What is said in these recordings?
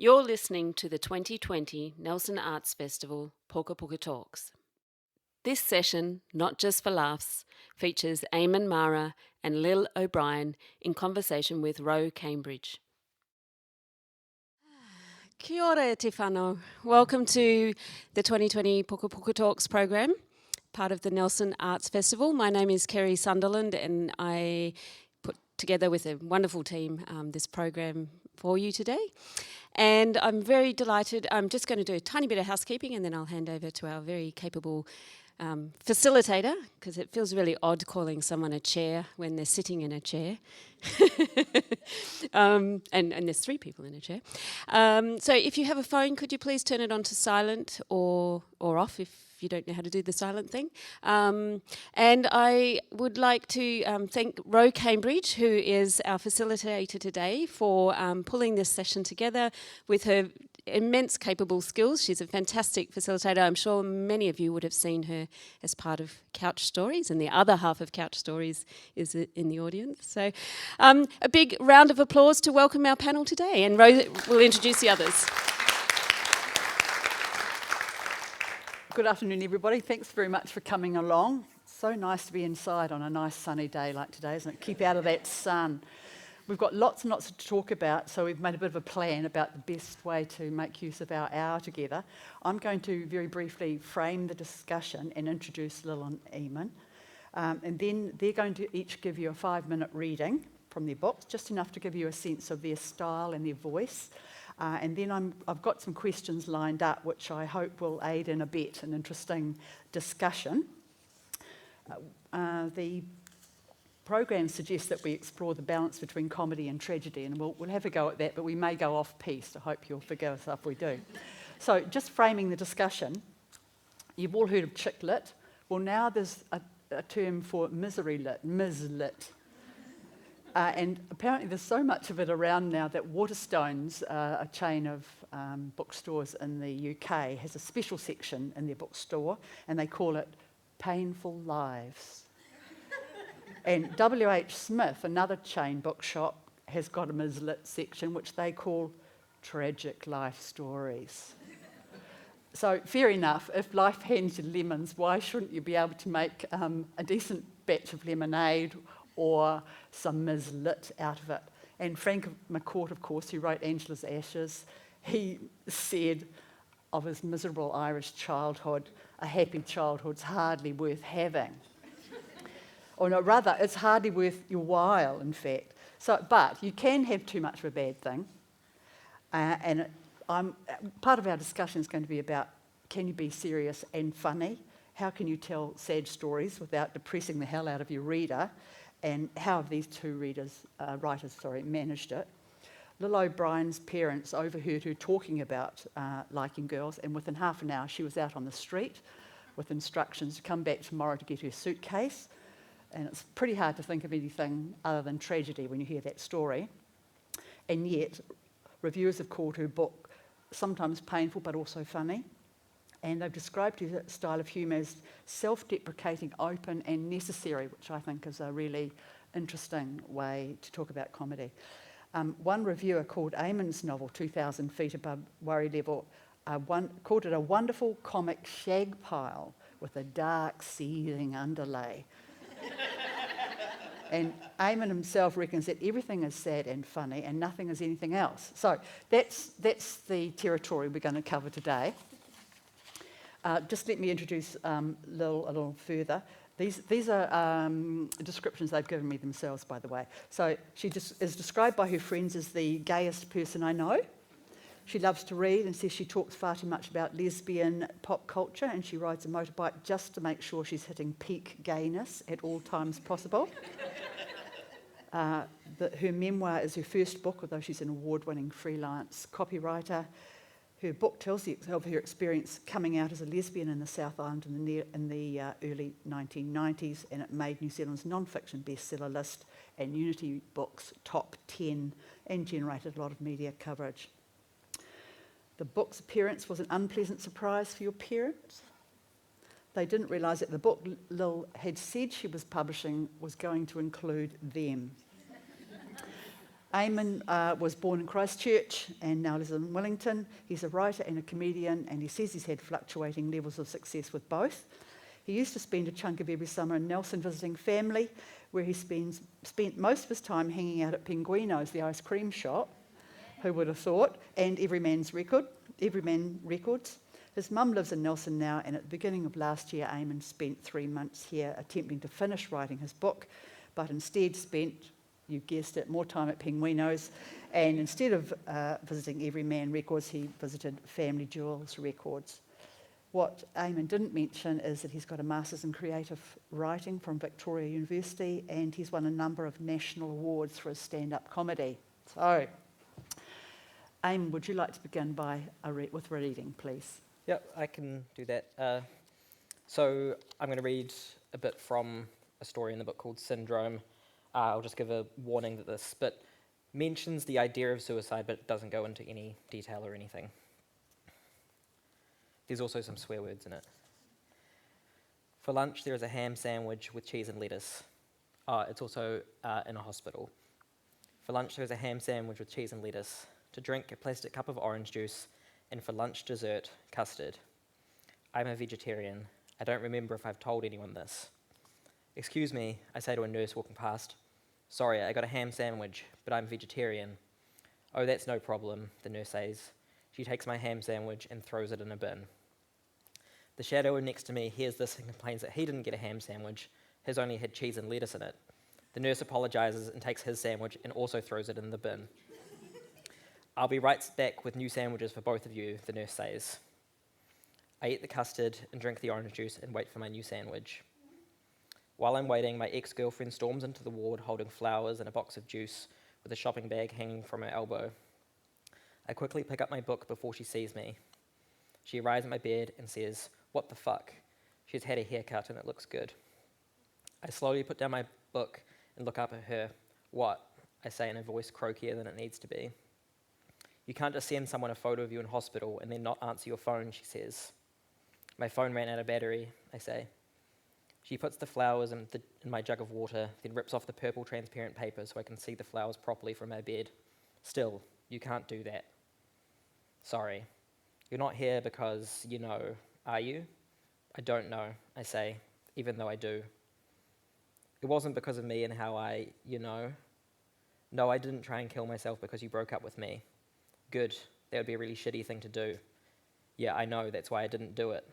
You're listening to the 2020 Nelson Arts Festival Pukapuka Talks. This session, Not Just for Laughs, features Eamonn Marra and Lil O'Brien in conversation with Roe Cambridge. Kia ora te whanau. Welcome to the 2020 Pukapuka Talks program, part of the Nelson Arts Festival. My name is Kerry Sunderland and I put together with a wonderful team this program for you today. And I'm very delighted. I'm just going to do a tiny bit of housekeeping and then I'll hand over to our very capable facilitator, because it feels really odd calling someone a chair when they're sitting in a chair. And there's three people in a chair. So if you have a phone, could you please turn it on to silent or off if you don't know how to do the silent thing. And I would like to thank Roe Cambridge, who is our facilitator today, for pulling this session together with her immense capable skills. She's a fantastic facilitator. I'm sure many of you would have seen her as part of Couch Stories, and the other half of Couch Stories is in the audience. So a big round of applause to welcome our panel today, and Roe will introduce the others. Good afternoon, everybody. Thanks very much for coming along. So nice to be inside on a nice sunny day like today, isn't it? Keep out of that sun. We've got lots and lots to talk about, so we've made a bit of a plan about the best way to make use of our hour together. I'm going to very briefly frame the discussion and introduce Lil and Eamonn. And then they're going to each give you a 5-minute reading from their books, just enough to give you a sense of their style and their voice. And then I've got some questions lined up, which I hope will aid in an interesting discussion. The program suggests that we explore the balance between comedy and tragedy, and we'll have a go at that, but we may go off-piste. I hope you'll forgive us if we do. So just framing the discussion, you've all heard of chick lit. Well, now there's a term for misery lit, ms-lit. And apparently there's so much of it around now that Waterstones, a chain of bookstores in the UK, has a special section in their bookstore, and they call it Painful Lives. And W.H. Smith, another chain bookshop, has got a ms-lit section, which they call Tragic Life Stories. So fair enough, if life hands you lemons, why shouldn't you be able to make a decent batch of lemonade or some ms-lit out of it? And Frank McCourt, of course, who wrote Angela's Ashes, he said of his miserable Irish childhood, a happy childhood's hardly worth having. Or no, rather, it's hardly worth your while, in fact. So, but you can have too much of a bad thing. Part of our discussion is going to be about, can you be serious and funny? How can you tell sad stories without depressing the hell out of your reader? And how have these two writers managed it? Lil O'Brien's parents overheard her talking about liking girls, and within half an hour she was out on the street with instructions to come back tomorrow to get her suitcase. And it's pretty hard to think of anything other than tragedy when you hear that story. And yet, reviewers have called her book sometimes painful but also funny. And they've described her style of humour as self-deprecating, open and necessary, which I think is a really interesting way to talk about comedy. One reviewer called Eamonn's novel, 2,000 Feet Above Worry Level, called it a wonderful comic shag pile with a dark, seething underlay. And Eamonn himself reckons that everything is sad and funny and nothing is anything else. So that's the territory we're going to cover today. Just let me introduce Lil a little further. These are descriptions they've given me themselves, by the way. So she is described by her friends as the gayest person I know. She loves to read and says she talks far too much about lesbian pop culture, and she rides a motorbike just to make sure she's hitting peak gayness at all times possible. Her memoir is her first book, although she's an award-winning freelance copywriter. Her book tells of her experience coming out as a lesbian in the South Island in the early 1990s, and it made New Zealand's non-fiction bestseller list and Unity Books top 10 and generated a lot of media coverage. The book's appearance was an unpleasant surprise for your parents. They didn't realise that the book Lil had said she was publishing was going to include them. Eamonn was born in Christchurch and now lives in Wellington. He's a writer and a comedian, and he says he's had fluctuating levels of success with both. He used to spend a chunk of every summer in Nelson visiting family, where he spent most of his time hanging out at Pinguino's, the ice cream shop, who would have thought, and Everyman Records. His mum lives in Nelson now, and at the beginning of last year, Eamonn spent 3 months here attempting to finish writing his book, but instead spent, you guessed it, more time at Pinguino's, and instead of visiting Everyman Records, he visited Family Jewels Records. What Eamonn didn't mention is that he's got a Masters in Creative Writing from Victoria University, and he's won a number of national awards for his stand-up comedy. So, Eamonn, would you like to begin with reading, please? Yep, I can do that. So I'm going to read a bit from a story in the book called Syndrome. I'll just give a warning that this bit mentions the idea of suicide, but it doesn't go into any detail or anything. There's also some swear words in it. For lunch, there is a ham sandwich with cheese and lettuce. It's also in a hospital. For lunch, there is a ham sandwich with cheese and lettuce. To drink, a plastic cup of orange juice, and for lunch dessert, custard. I'm a vegetarian. I don't remember if I've told anyone this. Excuse me, I say to a nurse walking past. Sorry, I got a ham sandwich, but I'm vegetarian. Oh, that's no problem, the nurse says. She takes my ham sandwich and throws it in a bin. The shadow next to me hears this and complains that he didn't get a ham sandwich. His only had cheese and lettuce in it. The nurse apologizes and takes his sandwich and also throws it in the bin. I'll be right back with new sandwiches for both of you, the nurse says. I eat the custard and drink the orange juice and wait for my new sandwich. While I'm waiting, my ex-girlfriend storms into the ward holding flowers and a box of juice with a shopping bag hanging from her elbow. I quickly pick up my book before she sees me. She arrives at my bed and says, "What the fuck?" She's had a haircut and it looks good. I slowly put down my book and look up at her. "What?" I say in a voice croakier than it needs to be. "You can't just send someone a photo of you in hospital and then not answer your phone," she says. "My phone ran out of battery," I say. She puts the flowers in my jug of water, then rips off the purple transparent paper so I can see the flowers properly from my bed. "Still, you can't do that." "Sorry. You're not here because, you know, are you?" "I don't know," I say, even though I do. "It wasn't because of me and how I, you know." "No, I didn't try and kill myself because you broke up with me." "Good. That would be a really shitty thing to do." "Yeah, I know. That's why I didn't do it."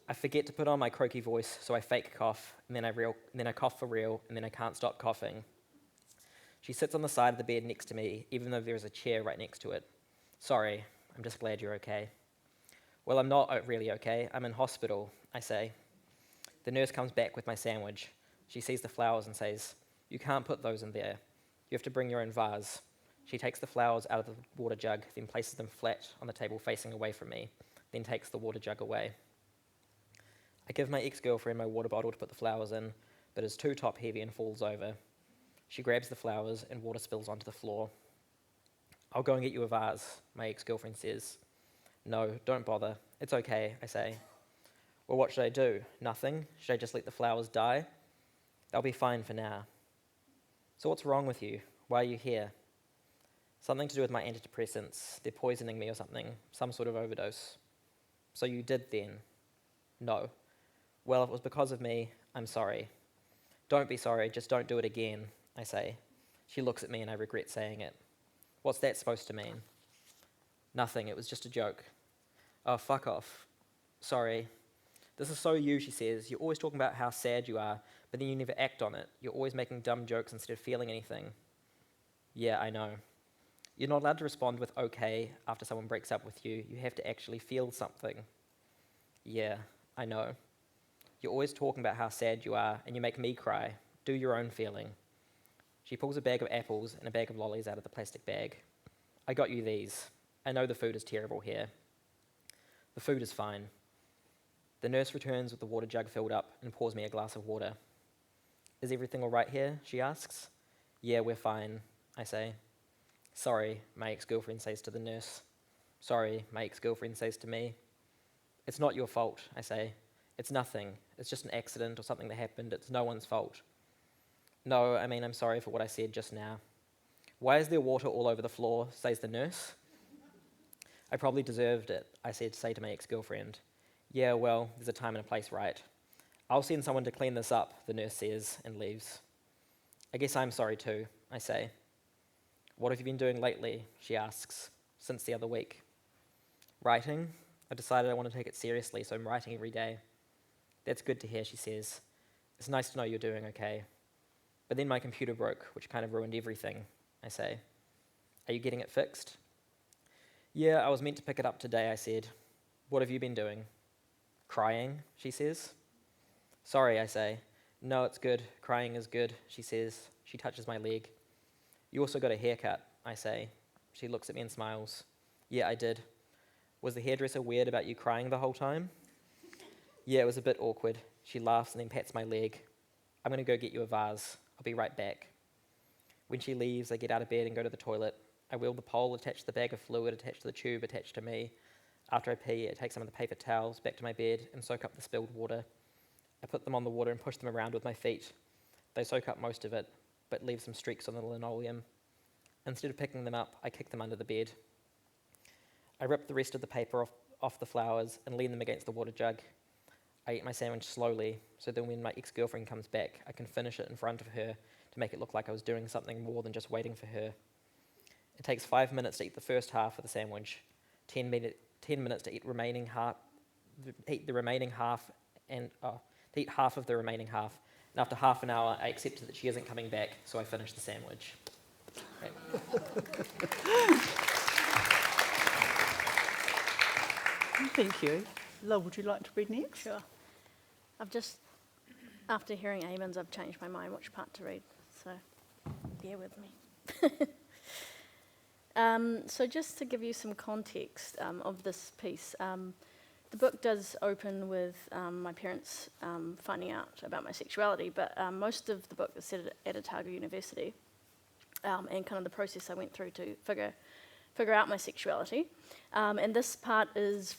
I forget to put on my croaky voice, so I fake cough, and then I cough for real, and then I can't stop coughing. She sits on the side of the bed next to me, even though there is a chair right next to it. "Sorry, I'm just glad you're okay." "Well, I'm not really okay. I'm in hospital," I say. The nurse comes back with my sandwich. She sees the flowers and says, "You can't put those in there. You have to bring your own vase." She takes the flowers out of the water jug, then places them flat on the table facing away from me, then takes the water jug away. I give my ex-girlfriend my water bottle to put the flowers in, but it's too top-heavy and falls over. She grabs the flowers and water spills onto the floor. "I'll go and get you a vase," my ex-girlfriend says. "No, don't bother. It's okay," I say. "Well, what should I do? Nothing? Should I just let the flowers die?" "They'll be fine for now." "So what's wrong with you? Why are you here?" "Something to do with my antidepressants. They're poisoning me or something, some sort of overdose." "So you did then?" "No." "Well, if it was because of me, I'm sorry." "Don't be sorry, just don't do it again," I say. She looks at me and I regret saying it. "What's that supposed to mean?" "Nothing, it was just a joke." "Oh, fuck off." "Sorry." "This is so you," she says. "You're always talking about how sad you are, but then you never act on it. You're always making dumb jokes instead of feeling anything." "Yeah, I know." "You're not allowed to respond with okay after someone breaks up with you. You have to actually feel something." "Yeah, I know." "You're always talking about how sad you are, and you make me cry. Do your own feeling." She pulls a bag of apples and a bag of lollies out of the plastic bag. "I got you these. I know the food is terrible here." "The food is fine." The nurse returns with the water jug filled up and pours me a glass of water. "Is everything all right here?" she asks. "Yeah, we're fine," I say. "Sorry," my ex-girlfriend says to the nurse. "Sorry," my ex-girlfriend says to me. "It's not your fault," I say. "It's nothing. It's just an accident or something that happened. It's no one's fault." "No, I mean, I'm sorry for what I said just now." "Why is there water all over the floor?" says the nurse. "I probably deserved it," I said to say to my ex-girlfriend. "Yeah, well, there's a time and a place, right? I'll send someone to clean this up," the nurse says, and leaves. "I guess I'm sorry too," I say. "What have you been doing lately?" she asks. "Since the other week." "Writing. I decided I want to take it seriously, so I'm writing every day." "That's good to hear," she says. "It's nice to know you're doing okay." "But then my computer broke, which kind of ruined everything," I say. "Are you getting it fixed?" "Yeah, I was meant to pick it up today," I said. "What have you been doing?" "Crying," she says. "Sorry," I say. "No, it's good. Crying is good," she says. She touches my leg. "You also got a haircut," I say. She looks at me and smiles. "Yeah, I did." "Was the hairdresser weird about you crying the whole time?" "Yeah, it was a bit awkward." She laughs and then pats my leg. "I'm going to go get you a vase. I'll be right back." When she leaves, I get out of bed and go to the toilet. I wheel the pole attached to the bag of fluid attached to the tube attached to me. After I pee, I take some of the paper towels back to my bed and soak up the spilled water. I put them on the water and push them around with my feet. They soak up most of it, but leave some streaks on the linoleum. Instead of picking them up, I kick them under the bed. I rip the rest of the paper off the flowers and lean them against the water jug. I eat my sandwich slowly, so that when my ex-girlfriend comes back, I can finish it in front of her to make it look like I was doing something more than just waiting for her. It takes 5 minutes to eat the first half of the sandwich, 10 minutes to eat the remaining half, and to eat half of the remaining half. And after half an hour, I accepted that she isn't coming back, so I finish the sandwich. Okay. Thank you. Lil, would you like to read next? Sure. After hearing Eamonn's, I've changed my mind which part to read, so bear with me. So just to give you some context of this piece, the book does open with my parents finding out about my sexuality, but most of the book is set at Otago University, and kind of the process I went through to figure out my sexuality. And this part is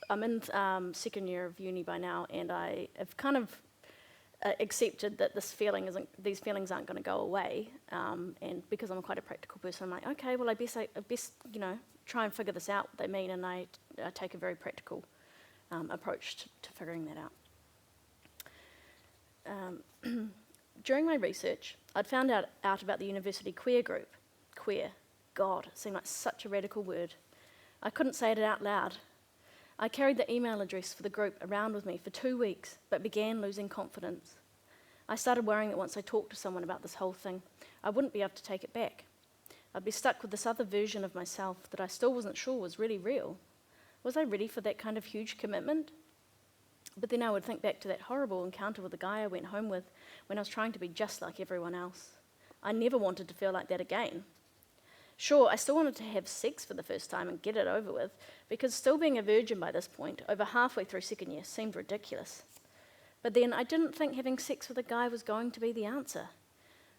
I'm in second year of uni by now, and I have kind of accepted that these feelings aren't going to go away, and because I'm quite a practical person, I'm like, okay, well, I best try and figure this out, what they mean, and I take a very practical approach to figuring that out. During my research, I'd found out about the university queer group. Queer, God, it seemed like such a radical word. I couldn't say it out loud. I carried the email address for the group around with me for 2 weeks, but began losing confidence. I started worrying that once I talked to someone about this whole thing, I wouldn't be able to take it back. I'd be stuck with this other version of myself that I still wasn't sure was really real. Was I ready for that kind of huge commitment? But then I would think back to that horrible encounter with the guy I went home with when I was trying to be just like everyone else. I never wanted to feel like that again. Sure, I still wanted to have sex for the first time and get it over with, because still being a virgin by this point, over halfway through second year, seemed ridiculous. But then I didn't think having sex with a guy was going to be the answer.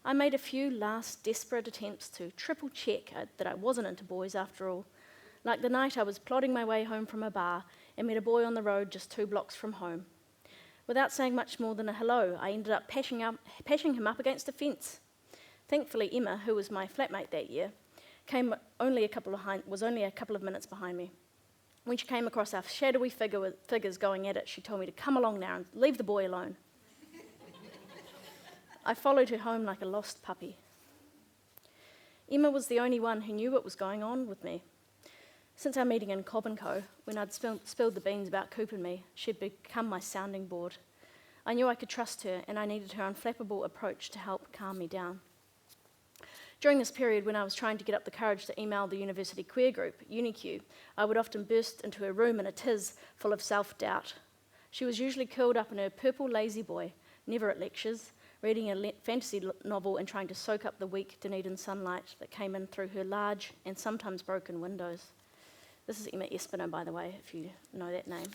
I made a few last desperate attempts to triple check that I wasn't into boys after all. Like the night I was plodding my way home from a bar and met a boy on the road just 2 blocks from home. Without saying much more than a hello, I ended up pashing him up against a fence. Thankfully, Emma, who was my flatmate that year, was only a couple of minutes behind me. When she came across our shadowy figures going at it, she told me to come along now and leave the boy alone. I followed her home like a lost puppy. Emma was the only one who knew what was going on with me. Since our meeting in Cobb & Co, when I'd spilled the beans about Coop and me, she'd become my sounding board. I knew I could trust her, and I needed her unflappable approach to help calm me down. During this period, when I was trying to get up the courage to email the university queer group, UniQ, I would often burst into her room in a tiz full of self-doubt. She was usually curled up in her purple lazy boy, never at lectures, reading a fantasy novel and trying to soak up the weak Dunedin sunlight that came in through her large and sometimes broken windows. This is Emma Espiner, by the way, if you know that name.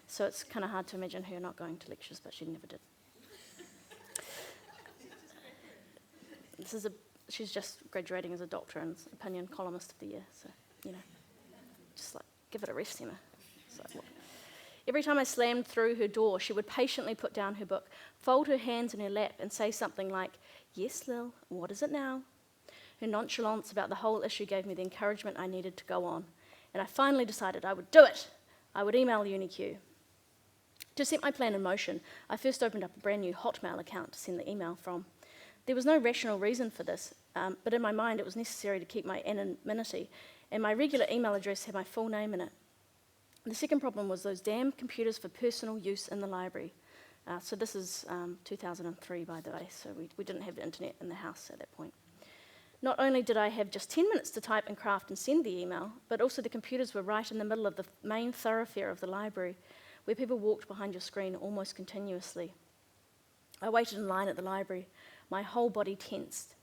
So it's kind of hard to imagine her not going to lectures, but she never did. She's just graduating as a doctor and opinion columnist of the year, so, just like, give it a rest, Emma. Like, every time I slammed through her door, she would patiently put down her book, fold her hands in her lap, and say something like, "Yes, Lil, what is it now?" Her nonchalance about the whole issue gave me the encouragement I needed to go on. And I finally decided I would do it. I would email UniQ. To set my plan in motion, I first opened up a brand new Hotmail account to send the email from. There was no rational reason for this, but in my mind it was necessary to keep my anonymity, and my regular email address had my full name in it. The second problem was those damn computers for personal use in the library. So this is 2003, by the way, so we didn't have the internet in the house at that point. Not only did I have just 10 minutes to type and craft and send the email, but also the computers were right in the middle of the main thoroughfare of the library, where people walked behind your screen almost continuously. I waited in line at the library, my whole body tensed.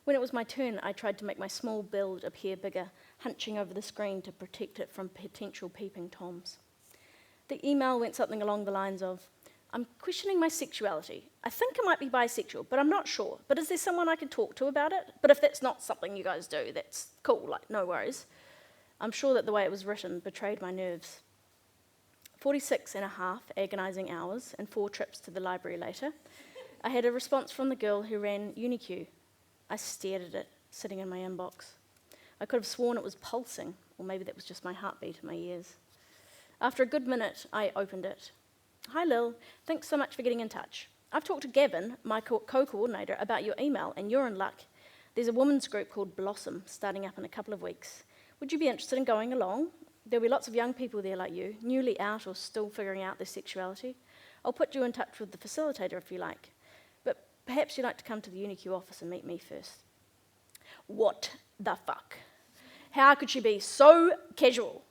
When it was my turn, I tried to make my small build appear bigger, hunching over the screen to protect it from potential peeping toms. The email went something along the lines of, I'm questioning my sexuality. I think I might be bisexual, but I'm not sure. But is there someone I can talk to about it? But if that's not something you guys do, that's cool, like, no worries. I'm sure that the way it was written betrayed my nerves. 46 and a half agonising hours and 4 trips to the library later, I had a response from the girl who ran UniQ. I stared at it, sitting in my inbox. I could have sworn it was pulsing, or maybe that was just my heartbeat in my ears. After a good minute, I opened it. Hi Lil, thanks so much for getting in touch. I've talked to Gavin, my co-coordinator, about your email, and you're in luck. There's a women's group called Blossom starting up in a couple of weeks. Would you be interested in going along? There'll be lots of young people there like you, newly out or still figuring out their sexuality. I'll put you in touch with the facilitator if you like. But perhaps you'd like to come to the UniQ office and meet me first. What the fuck? How could she be so casual?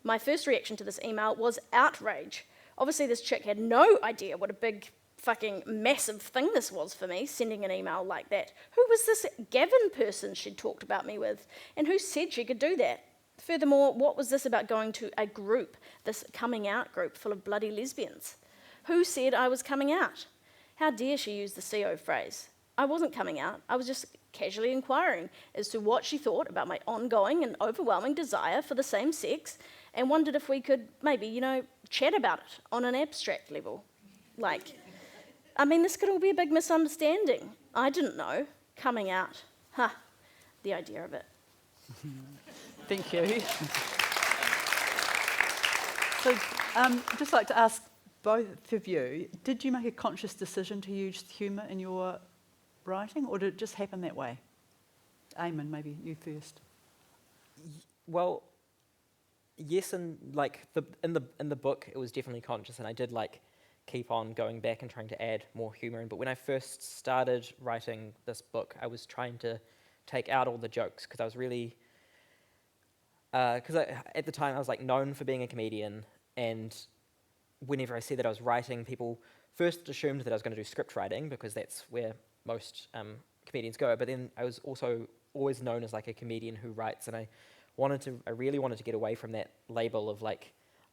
My first reaction to this email was outrage. Obviously, this chick had no idea what a big, fucking massive thing this was for me, sending an email like that. Who was this Gavin person she'd talked about me with? And who said she could do that? Furthermore, what was this about going to a group, this coming out group full of bloody lesbians? Who said I was coming out? How dare she use the CO phrase? I wasn't coming out. I was just casually inquiring as to what she thought about my ongoing and overwhelming desire for the same sex, and wondered if we could maybe, chat about it on an abstract level. This could all be a big misunderstanding. I didn't know. Coming out. The idea of it. Thank you. So, I'd just like to ask both of you, did you make a conscious decision to use humour in your writing, or did it just happen that way? Eamonn, maybe you first. Well, yes, and in the book, it was definitely conscious, and I did keep on going back and trying to add more humour in. But when I first started writing this book, I was trying to take out all the jokes because I was really, at the time I was known for being a comedian, and whenever I said that I was writing, people first assumed that I was going to do script writing because that's where most comedians go. But then I was also always known as a comedian who writes, and I really wanted to get away from that label of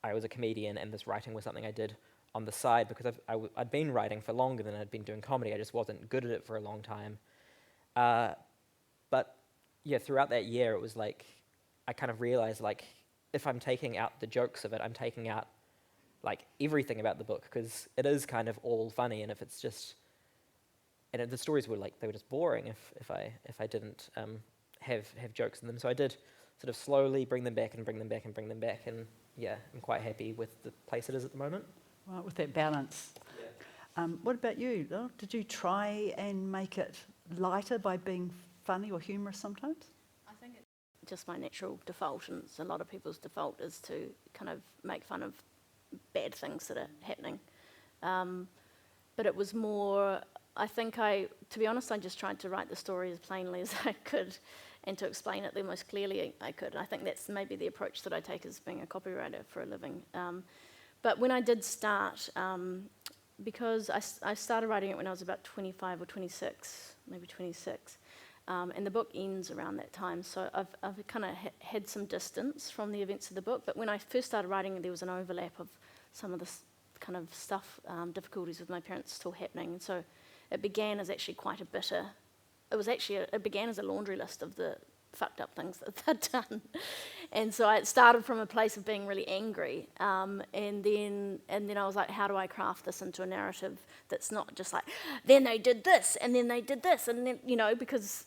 I was a comedian and this writing was something I did on the side, because I'd been writing for longer than I'd been doing comedy. I just wasn't good at it for a long time. But yeah, throughout that year, it was I kind of realized if I'm taking out the jokes of it, I'm taking out everything about the book, because it is kind of all funny, and if it's just, and the stories were they were just boring if I didn't have jokes in them. So I did sort of slowly bring them back, and yeah, I'm quite happy with the place it is at the moment. Right, with that balance. Yeah. What about you, Lil? Did you try and make it lighter by being funny or humorous sometimes? I think it's just my natural default, and it's a lot of people's default, is to kind of make fun of bad things that are happening. But it was more, to be honest, I just tried to write the story as plainly as I could and to explain it the most clearly I could. I think that's maybe the approach that I take as being a copywriter for a living. But when I did start, because I started writing it when I was about 25 or 26, maybe 26, and the book ends around that time, so I've kind of had some distance from the events of the book. But when I first started writing, there was an overlap of some of this kind of stuff, difficulties with my parents still happening, and so it began as actually quite a bitter. It began as a laundry list of the fucked up things that they'd done, and so it started from a place of being really angry, and then I was like, how do I craft this into a narrative that's not just then they did this, and then they did this, and then because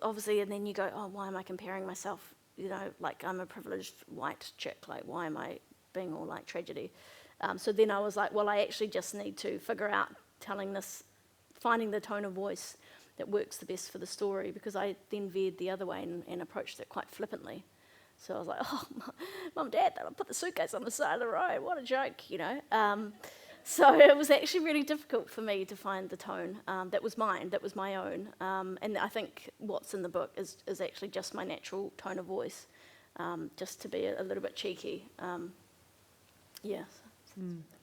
obviously, and then you go, oh, why am I comparing myself? You know, like I'm a privileged white chick. Like, why am I being all like tragedy? So then I was like, well, I actually just need to figure out finding the tone of voice that works the best for the story, because I then veered the other way and approached it quite flippantly. So I was like, oh, Mum, Dad, I put the suitcase on the side of the road. What a joke, you know. So it was actually really difficult for me to find the tone that was mine, that was my own. And I think what's in the book is actually just my natural tone of voice, just to be a little bit cheeky. Yes.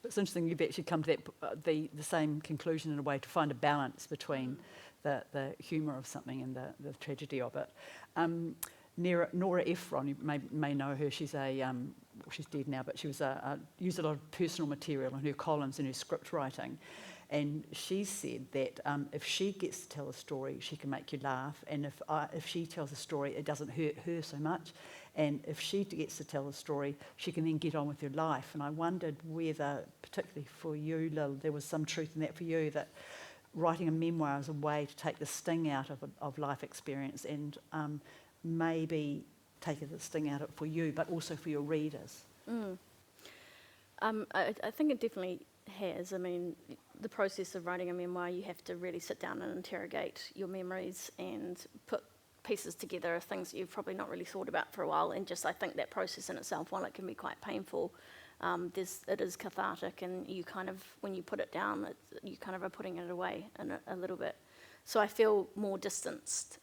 It's interesting you've actually come to that, the same conclusion in a way, to find a balance between the humour of something and the tragedy of it. Nora Efron, you may know her. She's she's dead now, but she was used a lot of personal material in her columns and her script writing, and she said that if she gets to tell a story, she can make you laugh, and if she tells a story, it doesn't hurt her so much, and if she gets to tell a story, she can then get on with her life. And I wondered whether, particularly for you, Lil, there was some truth in that for you, that writing a memoir is a way to take the sting out of life experience and maybe take the sting out of it for you, but also for your readers. I think it definitely has. I mean, the process of writing a memoir, you have to really sit down and interrogate your memories and put pieces together of things that you've probably not really thought about for a while. And just, I think that process in itself, while it can be quite painful, it is cathartic, and you kind of, when you put it down, you kind of are putting it away a little bit. So I feel more distanced.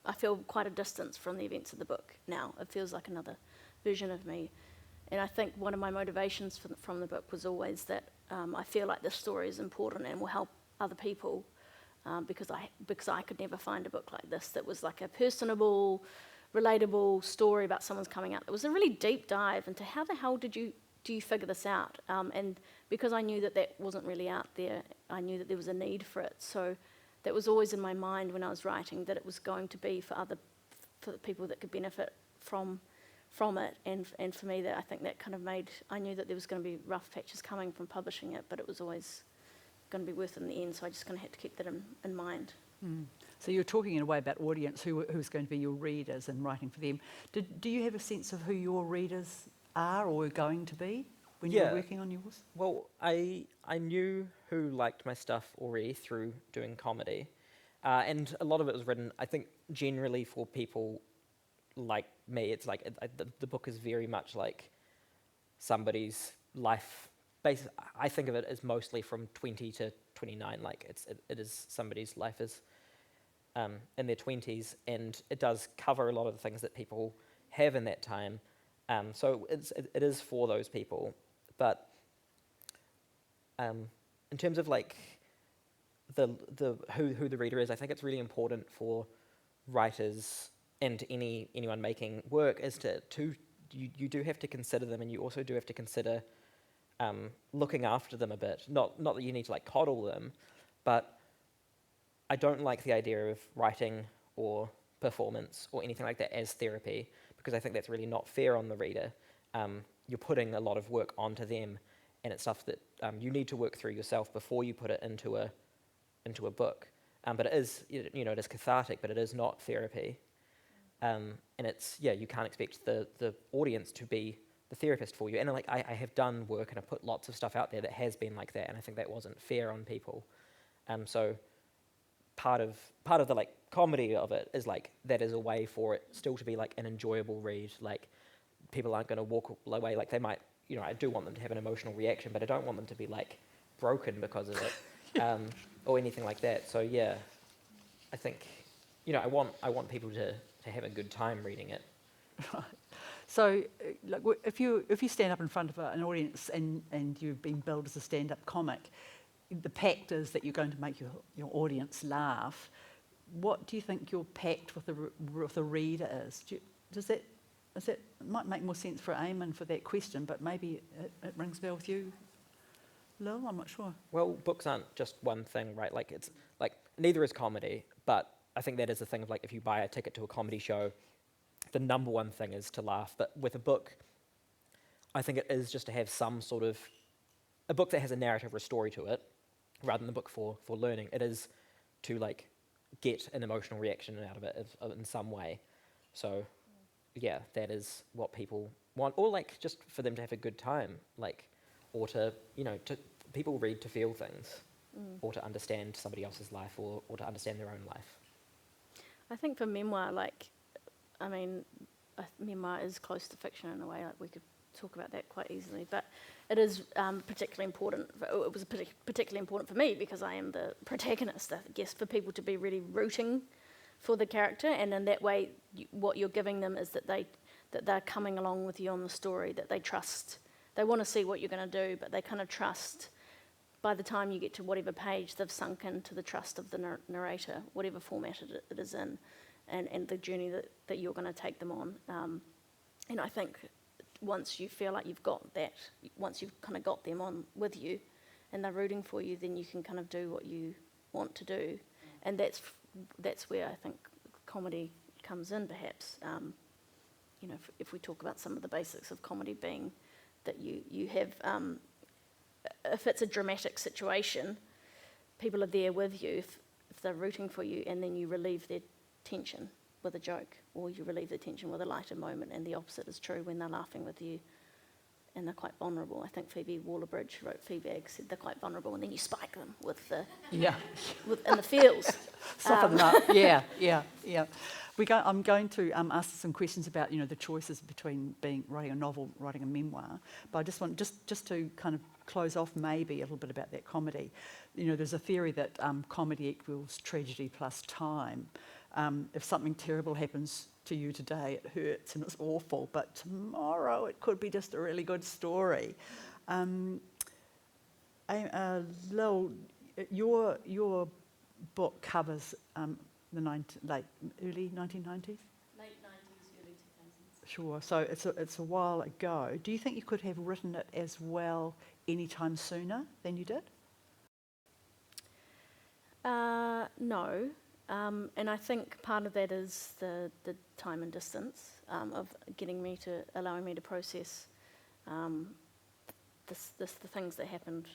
I feel quite a distance from the events of the book now. It feels like another version of me. And I think one of my motivations from the book was always that I feel like this story is important and will help other people, because I could never find a book like this that was like a personable, relatable story about someone's coming out. It was a really deep dive into how the hell do you figure this out? And because I knew that wasn't really out there, I knew that there was a need for it. So that was always in my mind when I was writing, that it was going to be for the people that could benefit from it, and for me, that I think that kind of I knew that there was going to be rough patches coming from publishing it, but it was always going to be worth it in the end, so I just kind of had to keep that in mind. So you're talking in a way about audience, who's going to be your readers and writing for them. Do you have a sense of who your readers are or are going to be when you were working on yours? Well, I knew who liked my stuff already through doing comedy, and a lot of it was written, I think, generally for people like me. It's like the book is very much like somebody's life. I think of it as mostly from 20 to 29. Like it is somebody's life is in their 20s, and it does cover a lot of the things that people have in that time. So it is for those people, but in terms of like the who the reader is, I think it's really important for writers and anyone making work is to you do have to consider them, and you also do have to consider looking after them a bit. Not that you need to like coddle them, but I don't like the idea of writing or performance or anything like that as therapy, because I think that's really not fair on the reader. You're putting a lot of work onto them, and it's stuff that you need to work through yourself before you put it into a book. But it is, it is cathartic, but it is not therapy. And it's, you can't expect the audience to be the therapist for you. And like I have done work and I put lots of stuff out there that has been like that, and I think that wasn't fair on people. So part of the like comedy of it is like that is a way for it still to be like an enjoyable read. Like people aren't going to walk away, like they might, I do want them to have an emotional reaction, but I don't want them to be like broken because of it, or anything like that. So yeah, I think, I want people to have a good time reading it. Right. So, like, if you stand up in front of an audience and you've been billed as a stand-up comic, the pact is that you're going to make your audience laugh. What do you think your pact with the reader is? Does that it might make more sense for Eamonn for that question, but maybe it rings a bell with you, Lil? I'm not sure. Well, books aren't just one thing, right? Like it's like neither is comedy, but I think that is the thing of like if you buy a ticket to a comedy show, the number one thing is to laugh. But with a book, I think it is just to have some sort of a book that has a narrative or a story to it, rather than a book for learning. It is to like get an emotional reaction out of it in some way. So, yeah, that is what people want, or like just for them to have a good time, like, or to, people read to feel things, or to understand somebody else's life, or to understand their own life. I think for memoir, memoir is close to fiction in a way. Like, we could talk about that quite easily, but it is particularly important. It was particularly important for me because I am the protagonist. I guess for people to be really rooting for the character, and in that way, what you're giving them is that they're coming along with you on the story, that they trust. They want to see what you're going to do, but they kind of trust. By the time you get to whatever page, they've sunk into the trust of the narrator, whatever format it is in, and the journey that you're going to take them on. And I think once you feel like you've got that, once you've kind of got them on with you, and they're rooting for you, then you can kind of do what you want to do, and that's where I think comedy comes in, perhaps. If we talk about some of the basics of comedy being that you have, if it's a dramatic situation, people are there with you if they're rooting for you, and then you relieve their tension with a joke, or you relieve the tension with a lighter moment, and the opposite is true when they're laughing with you and they're quite vulnerable. I think Phoebe Waller-Bridge wrote Fleabag, said they're quite vulnerable, and then you spike them with the in the feels. Soften them up. Yeah. I'm going to ask some questions about the choices between writing a novel, writing a memoir. But I just want just to kind of close off maybe a little bit about that comedy. There's a theory that comedy equals tragedy plus time. If something terrible happens to you today, it hurts and it's awful, but tomorrow it could be just a really good story. Lil, your book covers the early 1990s? Late 90s, early 2000s. Sure, so it's a while ago. Do you think you could have written it as well any time sooner than you did? No. And I think part of that is the time and distance of allowing me to process the things that happened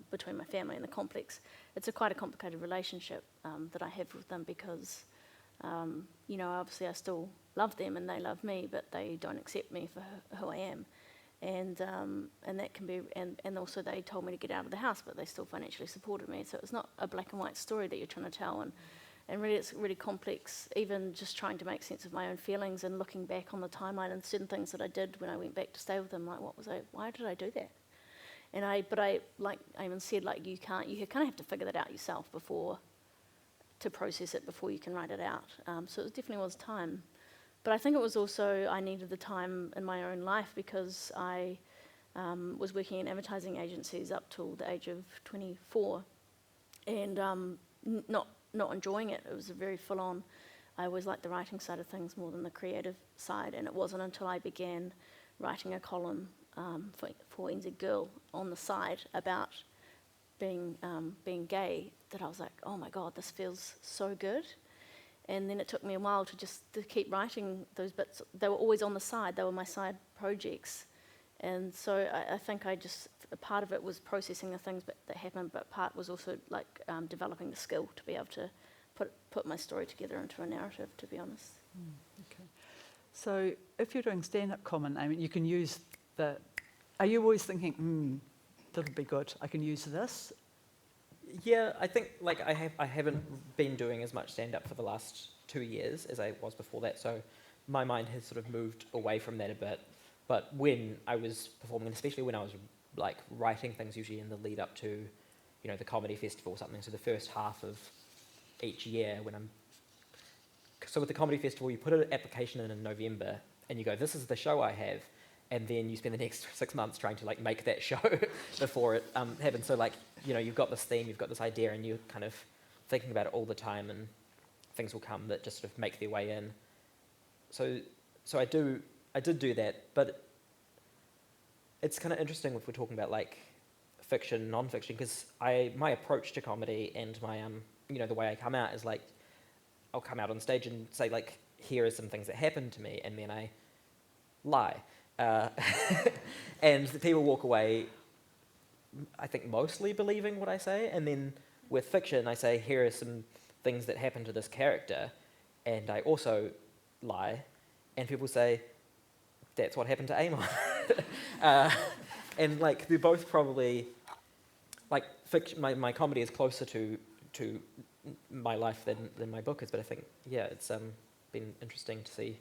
between my family and the complex. It's quite a complicated relationship that I have with them because, obviously I still love them and they love me, but they don't accept me for who I am. And that can be, and also they told me to get out of the house, but they still financially supported me. So it's not a black and white story that you're trying to tell. And really, it's really complex, even just trying to make sense of my own feelings and looking back on the timeline and certain things that I did when I went back to stay with them. Like, why did I do that? But like Eamonn said, like you kind of have to figure that out yourself to process it before you can write it out. So it definitely was time. But I think it was also, I needed the time in my own life because I was working in advertising agencies up till the age of 24 and not enjoying it. It was very full on. I always liked the writing side of things more than the creative side, and it wasn't until I began writing a column for NZ Girl on the side about being gay that I was like, oh my God, this feels so good. And then it took me a while to keep writing those bits. They were always on the side. They were my side projects. And so I think a part of it was processing the things that happened, but part was also like developing the skill to be able to put my story together into a narrative, to be honest. Okay. So if you're doing stand-up comedy, I mean, you can use are you always thinking, that'll be good, I can use this? Yeah, I think I haven't been doing as much stand-up for the last 2 years as I was before that, so my mind has sort of moved away from that a bit. But when I was performing, and especially when I was like writing things usually in the lead up to, the comedy festival or something, so the first half of each year so with the comedy festival, you put an application in November and you go, this is the show I have, and then you spend the next 6 months trying to make that show before it happens. So you've got this theme, you've got this idea, and you're kind of thinking about it all the time, and things will come that just sort of make their way in. So I did do that, but it's kind of interesting if we're talking about fiction, non-fiction, because my approach to comedy and my the way I come out is I'll come out on stage and say here are some things that happened to me, and then I lie. And the people walk away, I think, mostly believing what I say. And then with fiction, I say, here are some things that happen to this character, and I also lie, and people say, that's what happened to Eamonn. And like, they're both probably, like, fiction, my comedy is closer to my life than my book is, but I think, yeah, it's been interesting to see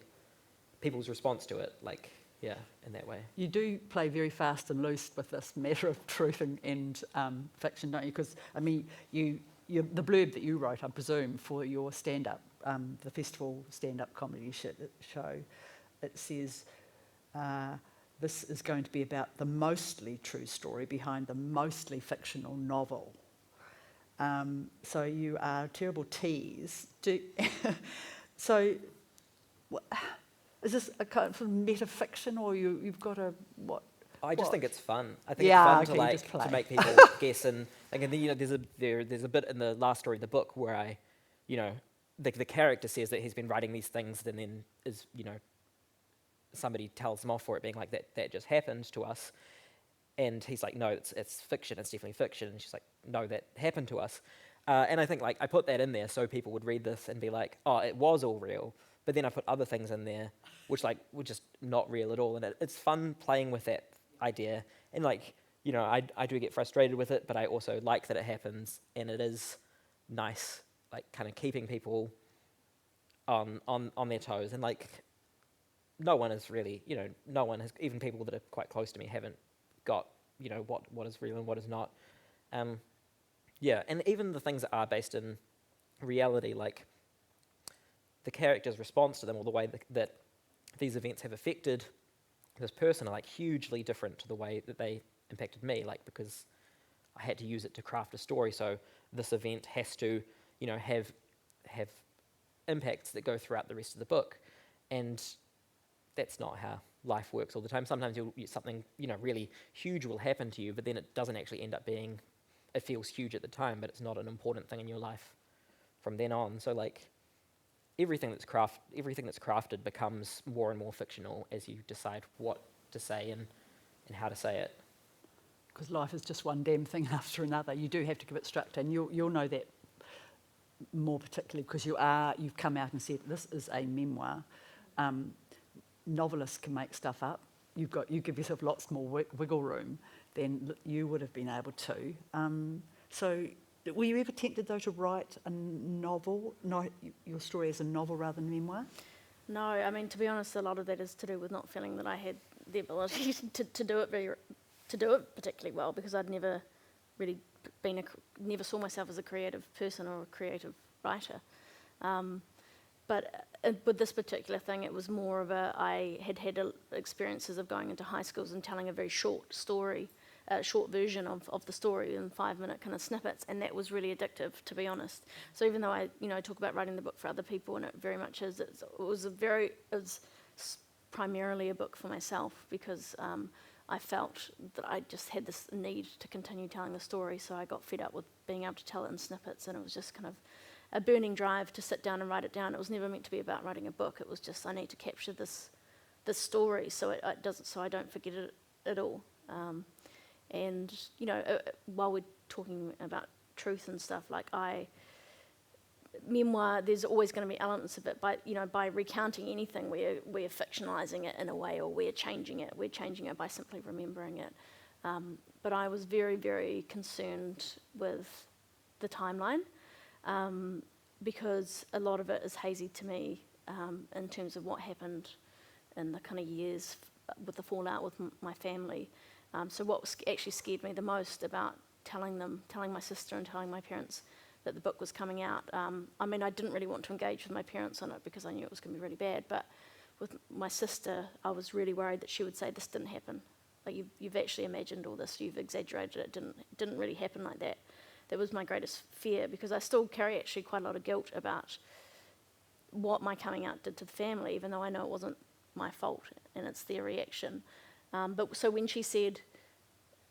people's response to it, like, yeah, in that way. You do play very fast and loose with this matter of truth and fiction, don't you? Because, I mean, the blurb that you wrote, I presume, for your stand-up, the festival stand-up comedy show, it says, this is going to be about the mostly true story behind the mostly fictional novel. So you are a terrible tease. So, is this a kind of metafiction, or you've got a what? I just what? think it's fun. I think Yeah, it's fun okay, to make people guess, and then, you know, there's a bit in the last story of the book where I, you know, the character says that he's been writing these things, and then is, you know, somebody tells him off for it, being like, that just happened to us, and he's like, no, it's fiction, it's definitely fiction, and she's like, no, that happened to us. And I think, like, I put that in there so people would read this and be like, oh, it was all real. But then I put other things in there which, like, were just not real at all. And it's fun playing with that idea. And, like, you know, I do get frustrated with it, but I also like that it happens, and it is nice, like, kind of keeping people on their toes. And, like, no one is really, you know, no one has, even people that are quite close to me haven't got, you know, what is real and what is not. Yeah, and even the things that are based in reality, like the character's response to them, or the way that these events have affected this person, are like hugely different to the way that they impacted me, like, because I had to use it to craft a story, so this event has to, you know, have impacts that go throughout the rest of the book, and that's not how life works all the time. Sometimes something, you know, really huge will happen to you, but then it doesn't actually end up being, it feels huge at the time, but it's not an important thing in your life from then on. So, like, everything that's crafted becomes more and more fictional as you decide what to say and how to say it. Because life is just one damn thing after another. You do have to give it structure, and you'll know that more particularly because you've come out and said this is a memoir. Novelists can make stuff up. You give yourself lots more wiggle room than you would have been able to. So, were you ever tempted though to write a novel, your story as a novel rather than memoir? No, I mean, to be honest, a lot of that is to do with not feeling that I had the ability to do it particularly well, because I'd never really never saw myself as a creative person or a creative writer. But with this particular thing, it was more of I had experiences of going into high schools and telling a very short story, a short version of the story in 5-minute kind of snippets, and that was really addictive, to be honest. So even though I, you know, talk about writing the book for other people, and it very much is, it was primarily a book for myself, because I felt that I just had this need to continue telling the story, so I got fed up with being able to tell it in snippets, and it was just kind of a burning drive to sit down and write it down. It was never meant to be about writing a book. It was just, I need to capture this story so I don't forget it at all. And you know, while we're talking about truth and stuff, like memoir, there's always going to be elements of it. By recounting anything, we're fictionalizing it in a way, or we're changing it. We're changing it by simply remembering it. But I was very, very concerned with the timeline. Because a lot of it is hazy to me in terms of what happened in the kind of years with the fallout with my family. So what actually scared me the most about telling my sister and telling my parents that the book was coming out. I mean, I didn't really want to engage with my parents on it because I knew it was going to be really bad, but with my sister, I was really worried that she would say, this didn't happen. Like, you've actually imagined all this, you've exaggerated it, didn't really happen like that. That was my greatest fear, because I still carry actually quite a lot of guilt about what my coming out did to the family, even though I know it wasn't my fault and it's their reaction. But so when she said,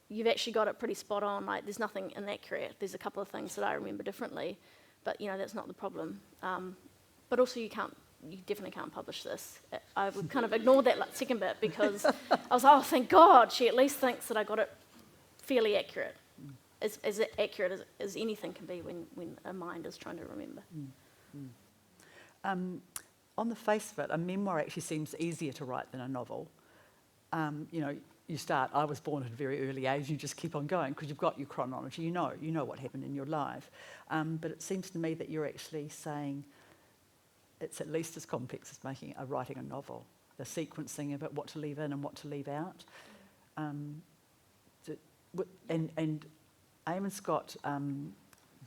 you've actually got it pretty spot on, like there's nothing inaccurate, there's a couple of things that I remember differently, but you know, that's not the problem. But also you definitely can't publish this. I would kind of ignore that second bit, because I was like, oh, thank God, she at least thinks that I got it fairly accurate. as accurate as anything can be when a mind is trying to remember. On the face of it, a memoir actually seems easier to write than a novel. You know, you start, I was born at a very early age, you just keep on going because you've got your chronology, you know what happened in your life. But it seems to me that you're actually saying it's at least as complex as writing a novel. The sequencing of it, what to leave in and what to leave out. And Eamonn's got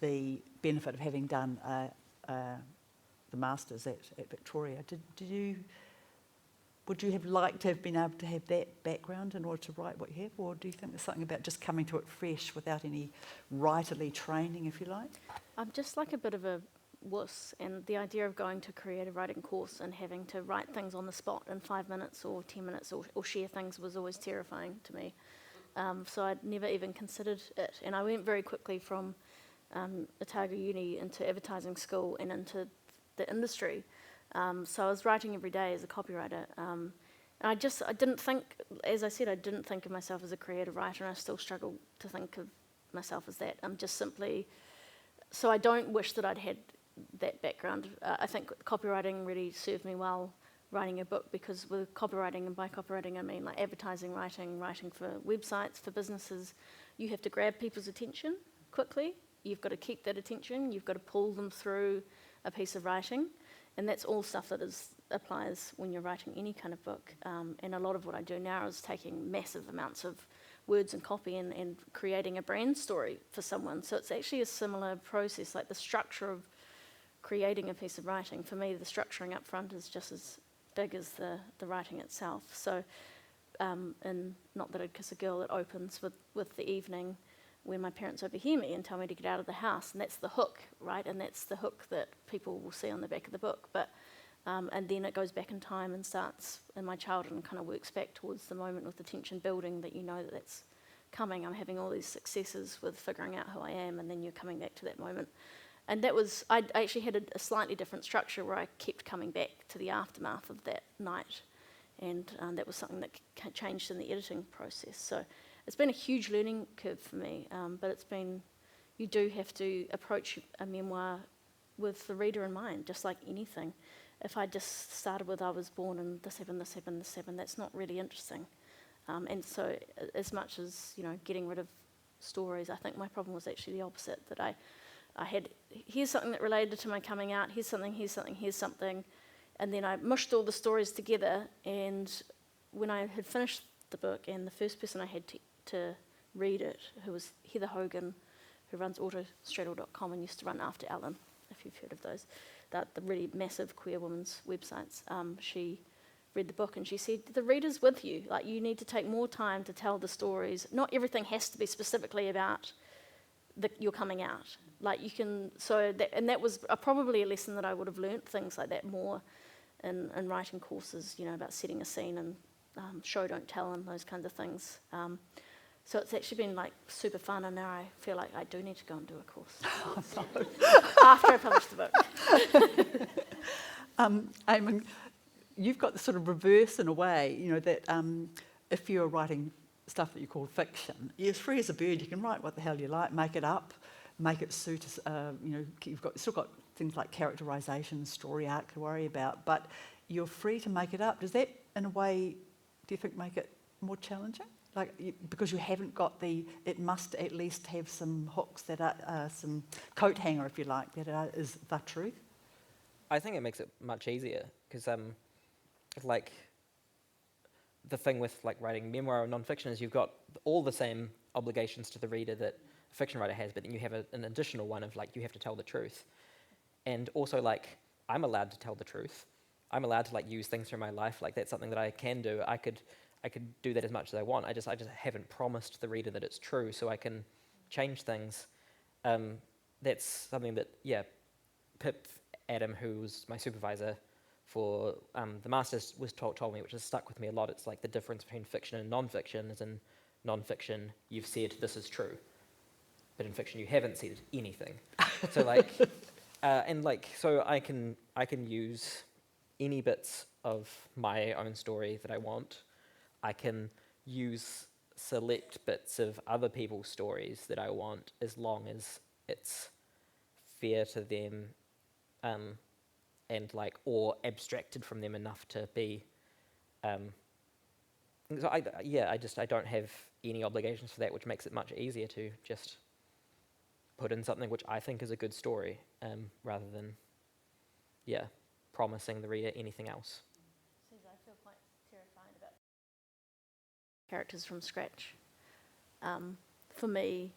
the benefit of having done the Masters at Victoria. Would you have liked to have been able to have that background in order to write what you have, or do you think there's something about just coming to it fresh without any writerly training, if you like? I'm just like a bit of a wuss, and the idea of going to a creative writing course and having to write things on the spot in 5 minutes or 10 minutes or share things was always terrifying to me. So I'd never even considered it, and I went very quickly from Otago Uni into advertising school and into the industry. So I was writing every day as a copywriter. And I didn't think, as I said, I didn't think of myself as a creative writer, and I still struggle to think of myself as that. I'm just simply, so I don't wish that I'd had that background. I think copywriting really served me well, writing a book, because with copywriting, and by copywriting I mean like advertising writing for websites, for businesses, you have to grab people's attention quickly. You've got to keep that attention, you've got to pull them through a piece of writing. And that's all stuff that applies when you're writing any kind of book. And a lot of what I do now is taking massive amounts of words and copy and creating a brand story for someone. So it's actually a similar process, like the structure of creating a piece of writing. For me, the structuring up front is just as big as the writing itself. So, in Not That I'd Kiss a Girl, it opens with the evening when my parents overhear me and tell me to get out of the house, and that's the hook, right? And that's the hook that people will see on the back of the book. But and then it goes back in time and starts in my childhood and kind of works back towards the moment with the tension building that you know that's coming. I'm having all these successes with figuring out who I am, and then you're coming back to that moment. And that was, I actually had a slightly different structure where I kept coming back to the aftermath of that night, and that was something that changed in the editing process. So it's been a huge learning curve for me, but it's been, you do have to approach a memoir with the reader in mind, just like anything. If I just started with I was born in this happened, that's not really interesting. And so as much as, you know, getting rid of stories, I think my problem was actually the opposite, that I had, here's something that related to my coming out, here's something, and then I mushed all the stories together, and when I had finished the book, and the first person I had to read it, who was Heather Hogan, who runs autostraddle.com and used to run After Ellen, if you've heard of those, the really massive queer women's websites. She read the book and she said, the reader's with you. Like, you need to take more time to tell the stories. Not everything has to be specifically about your coming out. Like, you can, and that was probably a lesson that I would have learnt things like that more in writing courses, you know, about setting a scene and show, don't tell, and those kinds of things. So it's actually been like super fun, and now I feel like I do need to go and do a course. Oh, no. After I publish the book. Eamonn, you've got the sort of reverse in a way, you know, that if you're writing stuff that you call fiction, you're as free as a bird. You can write what the hell you like, make it up, make it suit us. You know, you've still got things like characterisation, story arc to worry about, but you're free to make it up. Does that, in a way, do you think make it more challenging? Like, because you haven't got it must at least have some hooks that are some coat hanger, if you like, that is the truth. I think it makes it much easier, because like, the thing with like writing memoir or non-fiction is you've got all the same obligations to the reader that a fiction writer has, but then you have an additional one of like, you have to tell the truth. And also, like, I'm allowed to tell the truth. I'm allowed to like use things from my life. Like, that's something that I can do. I could do that as much as I want. I just haven't promised the reader that it's true, so I can change things. That's something that, yeah, Pip Adam, who was my supervisor for the Masters, was told me, which has stuck with me a lot. It's like the difference between fiction and non-fiction is in non-fiction, you've said this is true, but in fiction you haven't said anything. So like, and like, so I can use any bits of my own story that I want. I can use select bits of other people's stories that I want, as long as it's fair to them, and like, or abstracted from them enough to be. So I don't have any obligations for that, which makes it much easier to just put in something which I think is a good story, rather than, promising the reader anything else. Suze, I feel quite terrified about characters from scratch. For me,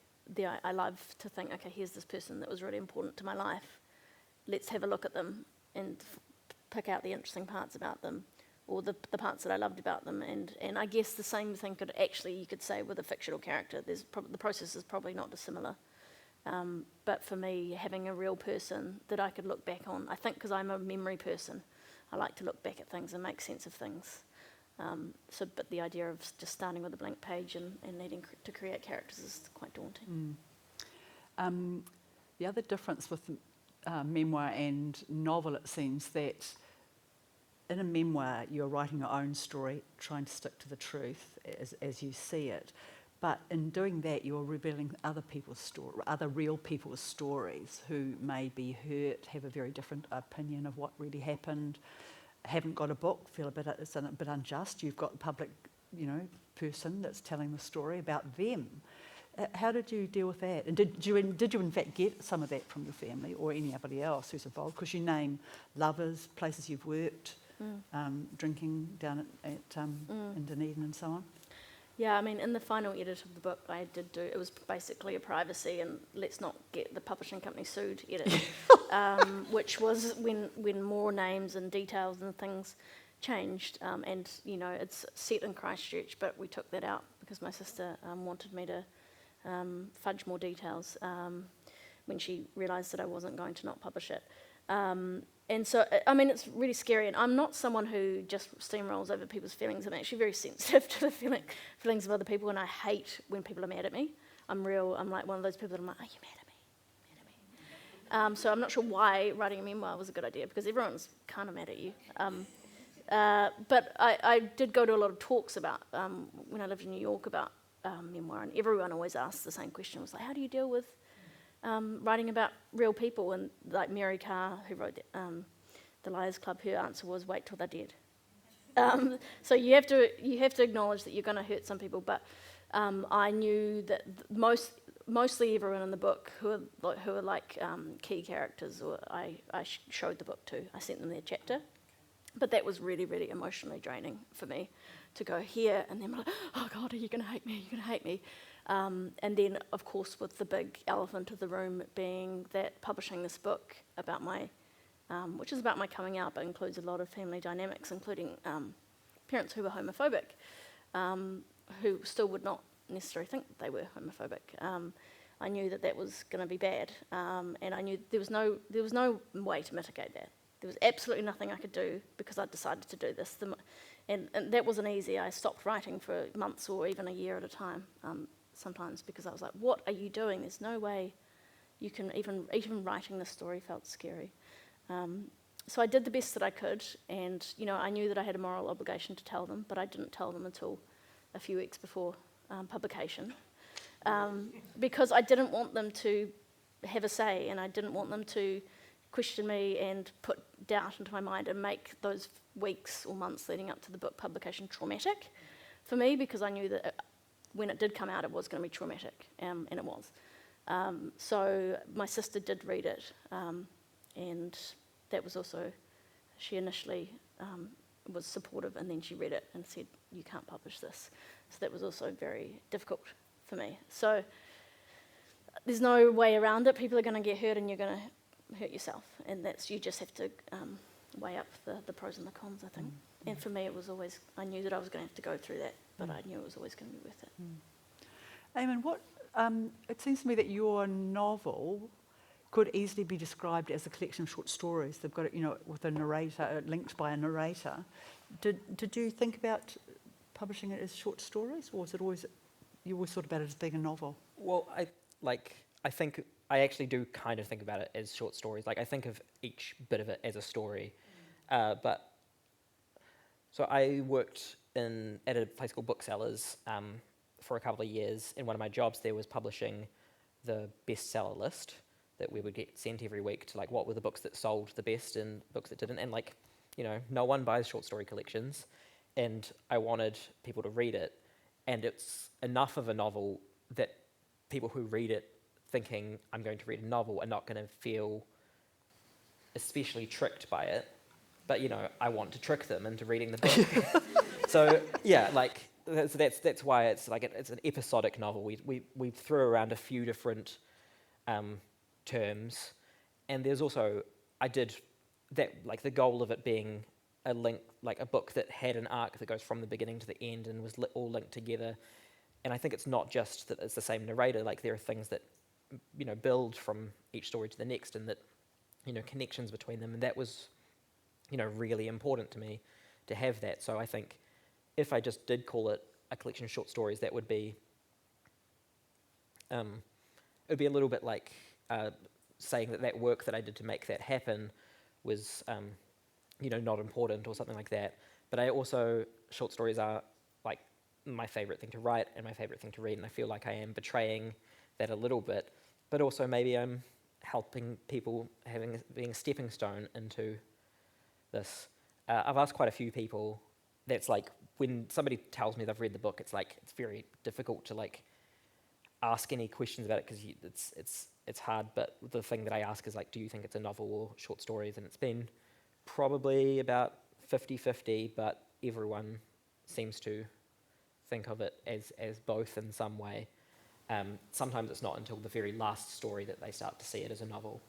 I love to think, okay, here's this person that was really important to my life. Let's have a look at them and pick out the interesting parts about them, or the parts that I loved about them. And I guess the same thing you could say with a fictional character. The process is probably not dissimilar. But for me, having a real person that I could look back on, I think because I'm a memory person, I like to look back at things and make sense of things. But the idea of just starting with a blank page and needing to create characters is quite daunting. The other difference with memoir and novel, it seems that in a memoir you're writing your own story, trying to stick to the truth as you see it. But in doing that, you're revealing other real people's stories who may be hurt, have a very different opinion of what really happened, haven't got a book, feel it's a bit unjust. You've got the public, person that's telling the story about them. How did you deal with that? And did you in fact get some of that from your family or anybody else who's involved? Because you name lovers, places you've worked, drinking down at in Dunedin and so on. Yeah, I mean, in the final edit of the book, it was basically a privacy and let's not get the publishing company sued edit, which was when more names and details and things changed. And, it's set in Christchurch, but we took that out because my sister wanted me to fudge more details when she realised that I wasn't going to not publish it. And so, I mean, it's really scary, and I'm not someone who just steamrolls over people's feelings. I'm actually very sensitive to the feelings of other people, and I hate when people are mad at me. I'm like one of those people that I'm like, are you mad at me? So I'm not sure why writing a memoir was a good idea, because everyone's kind of mad at you. But I did go to a lot of talks about, when I lived in New York, about memoir, and everyone always asked the same question. It was like, how do you deal with writing about real people? And like Mary Carr, who wrote The Liars Club, her answer was wait till they're dead. So you have to acknowledge that you're going to hurt some people. But I knew that mostly everyone in the book who are like key characters, or I showed the book to. I sent them their chapter. But that was really, really emotionally draining for me to go here and then like, oh God, are you going to hate me? Are you going to hate me? And then, of course, with the big elephant of the room being that publishing this book about which is about my coming out, but includes a lot of family dynamics, including parents who were homophobic, who still would not necessarily think they were homophobic. I knew that was going to be bad, and I knew there was no way to mitigate that. There was absolutely nothing I could do because I'd decided to do this. And that wasn't easy. I stopped writing for months or even a year at a time. Sometimes, because I was like, what are you doing? There's no way you can even writing the story felt scary. So I did the best that I could, and I knew that I had a moral obligation to tell them, but I didn't tell them until a few weeks before publication, because I didn't want them to have a say, and I didn't want them to question me and put doubt into my mind and make those weeks or months leading up to the book publication traumatic for me, because I knew that when it did come out, it was going to be traumatic, and it was. So my sister did read it, and that was also, she initially was supportive, and then she read it and said, you can't publish this. So that was also very difficult for me. So there's no way around it. People are going to get hurt, and you're going to hurt yourself, and you just have to weigh up the pros and the cons, I think. And for me, it was always, I knew that I was going to have to go through that, but I knew it was always going to be worth it. Eamonn, it seems to me that your novel could easily be described as a collection of short stories. They've got it, with a narrator, linked by a narrator. Did you think about publishing it as short stories, or was it always, you always thought about it as being a novel? Well, I think I actually do kind of think about it as short stories. Like, I think of each bit of it as a story. So I worked at a place called Booksellers, for a couple of years, in one of my jobs there was publishing the bestseller list that we would get sent every week to like what were the books that sold the best and books that didn't. And like, you know, no one buys short story collections, and I wanted people to read it. And it's enough of a novel that people who read it thinking I'm going to read a novel are not going to feel especially tricked by it. But, you know, I want to trick them into reading the book. So, yeah, like, that's why it's like it's an episodic novel. We threw around a few different terms. And there's also, I did that, like, the goal of it being a link, like a book that had an arc that goes from the beginning to the end and was all linked together. And I think it's not just that it's the same narrator, like there are things that, you know, build from each story to the next, and that, you know, connections between them. And that was, you know, really important to me to have that. So I think if I just did call it a collection of short stories, that would be, it would be a little bit like saying that work that I did to make that happen was, you know, not important or something like that. But I also, short stories are like my favorite thing to write and my favorite thing to read, and I feel like I am betraying that a little bit, but also maybe I'm helping people being a stepping stone into this. I've asked quite a few people, that's like, when somebody tells me they've read the book, it's like, it's very difficult to like ask any questions about it, because it's hard, but the thing that I ask is like, do you think it's a novel or short stories? And it's been probably about 50-50, but everyone seems to think of it as both in some way. Sometimes it's not until the very last story that they start to see it as a novel.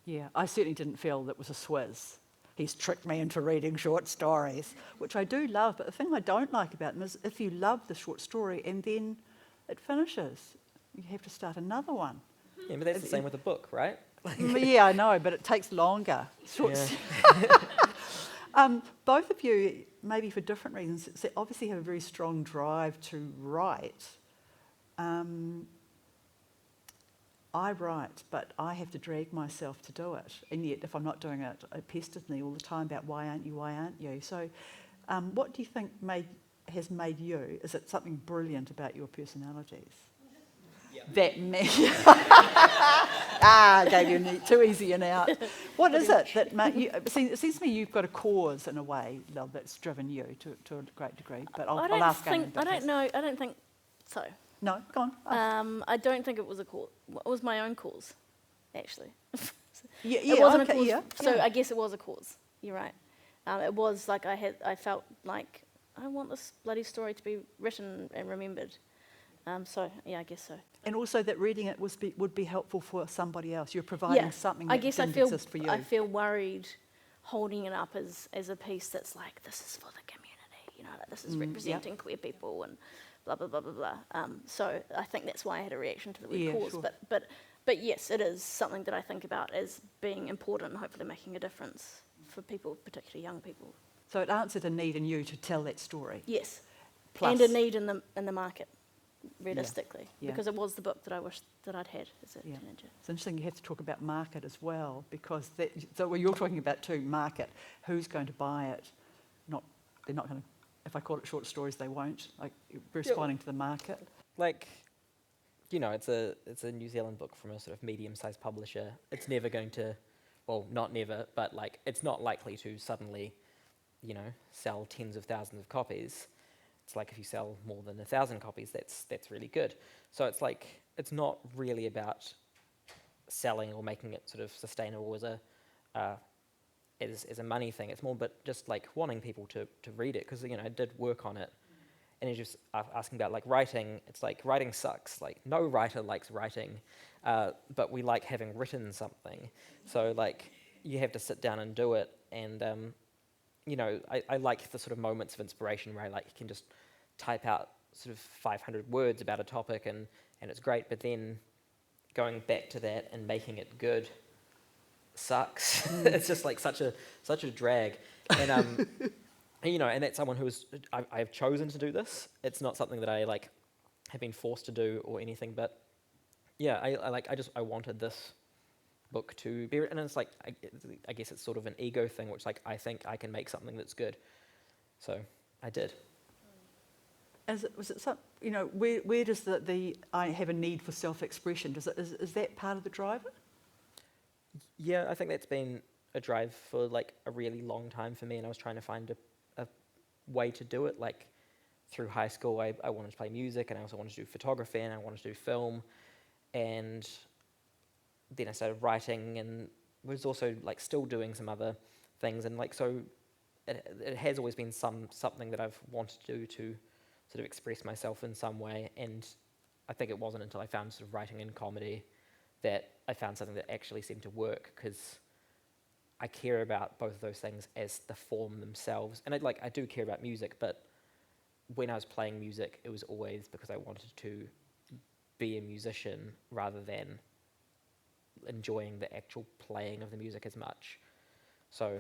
Yeah, I certainly didn't feel that was a swizz. He's tricked me into reading short stories, which I do love, but the thing I don't like about them is if you love the short story and then it finishes, you have to start another one. Yeah, but that's the same with a book, right? Yeah, I know, but it takes longer. Both of you, maybe for different reasons, obviously have a very strong drive to write. I write, but I have to drag myself to do it. And yet, if I'm not doing it, it pesters me all the time about why aren't you? So what do you think has made you? Is it something brilliant about your personalities? Yeah. That me. Gave you too easy an out. What is it that made you? It seems to me you've got a cause in a way, Lil, that's driven you to a great degree. But I'll ask Eamonn. I don't know. I don't think so. No, go on. I don't think it was a cause. It was my own cause, actually. It wasn't okay, a cause. yeah. So I guess it was a cause. You're right. It was like I felt like I want this bloody story to be written and remembered. So yeah, I guess so. And also that reading it would be helpful for somebody else. You're providing something that didn't exist for you. I feel worried holding it up as a piece that's like, this is for the community, you know, like this is representing queer people and blah, blah, blah, blah, blah. So I think that's why I had a reaction to the word cause. Sure. But yes, it is something that I think about as being important and hopefully making a difference for people, particularly young people. So it answered a need in you to tell that story. Yes, Plus, and a need in the market, realistically, Yeah. because it was the book that I wished that I'd had as a teenager. It's interesting you have to talk about market as well, because so what you're talking about too, market. Who's going to buy it? They're not going to. If I call it short stories, they won't. Like responding to the market. Like, you know, it's a New Zealand book from a sort of medium-sized publisher. It's never going to, well, not never, but like it's not likely to suddenly, you know, sell tens of thousands of copies. It's like if you sell more than 1,000 copies, that's really good. So it's like it's not really about selling or making it sort of sustainable as a money thing. It's more but just like wanting people to read it, because, you know, I did work on it. And you're just asking about like writing. It's like writing sucks. Like no writer likes writing, but we like having written something. So like you have to sit down and do it. And you know, I like the sort of moments of inspiration where you can just type out sort of 500 words about a topic and it's great. But then going back to that and making it good sucks. It's just like such a drag. And you know, and that's someone I've chosen to do this. It's not something that I like have been forced to do or anything. But yeah, I wanted this book to be, and it's like I guess it's sort of an ego thing, which like I think I can make something that's good. So I did. Was it some, where does the I have a need for self-expression, is that part of the driver? Yeah, I think that's been a drive for like a really long time for me, and I was trying to find a way to do it. Like through high school, I wanted to play music, and I also wanted to do photography, and I wanted to do film, and then I started writing, and was also like still doing some other things, and like so, it has always been something that I've wanted to do to sort of express myself in some way, and I think it wasn't until I found sort of writing and comedy that I found something that actually seemed to work, because I care about both of those things as the form themselves, and I do care about music, but when I was playing music, it was always because I wanted to be a musician rather than enjoying the actual playing of the music as much. So,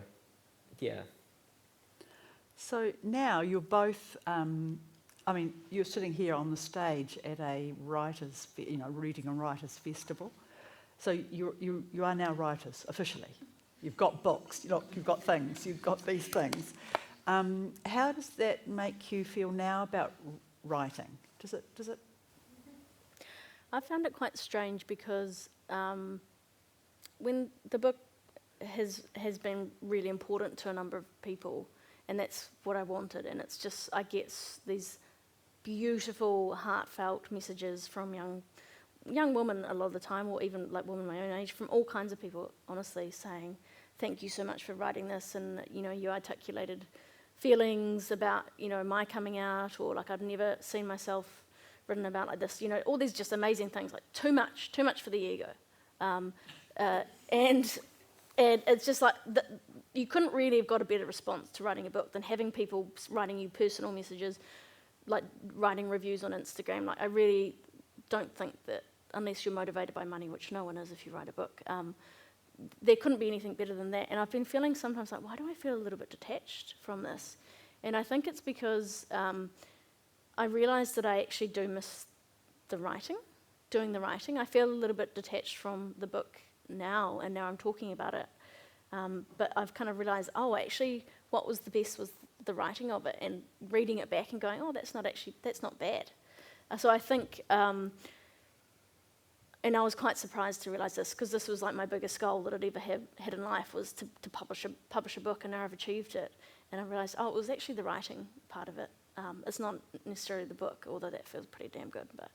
yeah. So now you're both, you're sitting here on the stage at a reading and writers festival. So you are now writers, officially. You've got books, you've got things, you've got these things. How does that make you feel now about writing? Does it? I found it quite strange because when the book has been really important to a number of people, and that's what I wanted, and it's just, I get these beautiful, heartfelt messages from young women a lot of the time, or even like women my own age, from all kinds of people, honestly, saying, thank you so much for writing this, and you articulated feelings about, my coming out, or like I'd never seen myself written about like this, all these just amazing things, like too much for the ego. And it's just like, you couldn't really have got a better response to writing a book than having people writing you personal messages, like writing reviews on Instagram. Like, I really don't think that, unless you're motivated by money, which no one is if you write a book, there couldn't be anything better than that. And I've been feeling sometimes like, why do I feel a little bit detached from this? And I think it's because I realised that I actually do miss doing the writing. I feel a little bit detached from the book now, and now I'm talking about it. But I've kind of realised, actually, what was the best was the writing of it, and reading it back and going, that's not bad. So I think, and I was quite surprised to realise this, because this was like my biggest goal that I'd ever had in life, was to publish a book, and now I've achieved it. And I realised, it was actually the writing part of it. It's not necessarily the book, although that feels pretty damn good. But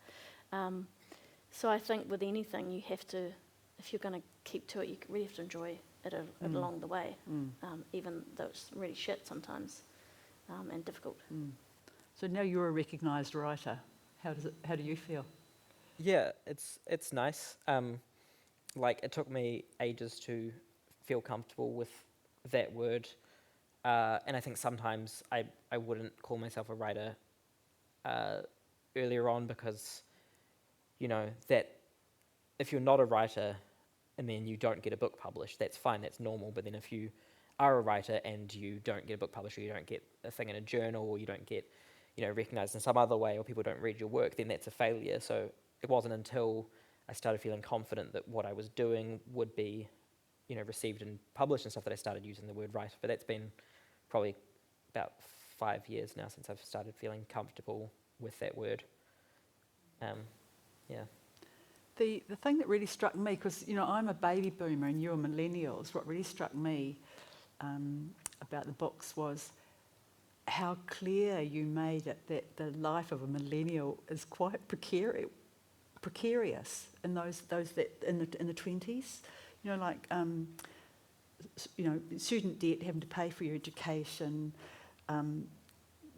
so I think with anything, you have to, if you're going to keep to it, you really have to enjoy it along the way, even though it's really shit sometimes and difficult. So now you're a recognised writer. How do you feel? Yeah, it's nice. It took me ages to feel comfortable with that word, and I think sometimes I wouldn't call myself a writer earlier on, because that if you're not a writer and then you don't get a book published, that's fine, that's normal. But then if you are a writer and you don't get a book published, or you don't get a thing in a journal, or you don't get recognised in some other way, or people don't read your work, then that's a failure. So it wasn't until I started feeling confident that what I was doing would be received and published and stuff that I started using the word writer. But that's been probably about 5 years now since I've started feeling comfortable with that word. Yeah. The thing that really struck me, because I'm a baby boomer and you're millennials, what really struck me about the books was how clear you made it that the life of a millennial is quite precarious in those that in the 20s. Student debt, having to pay for your education,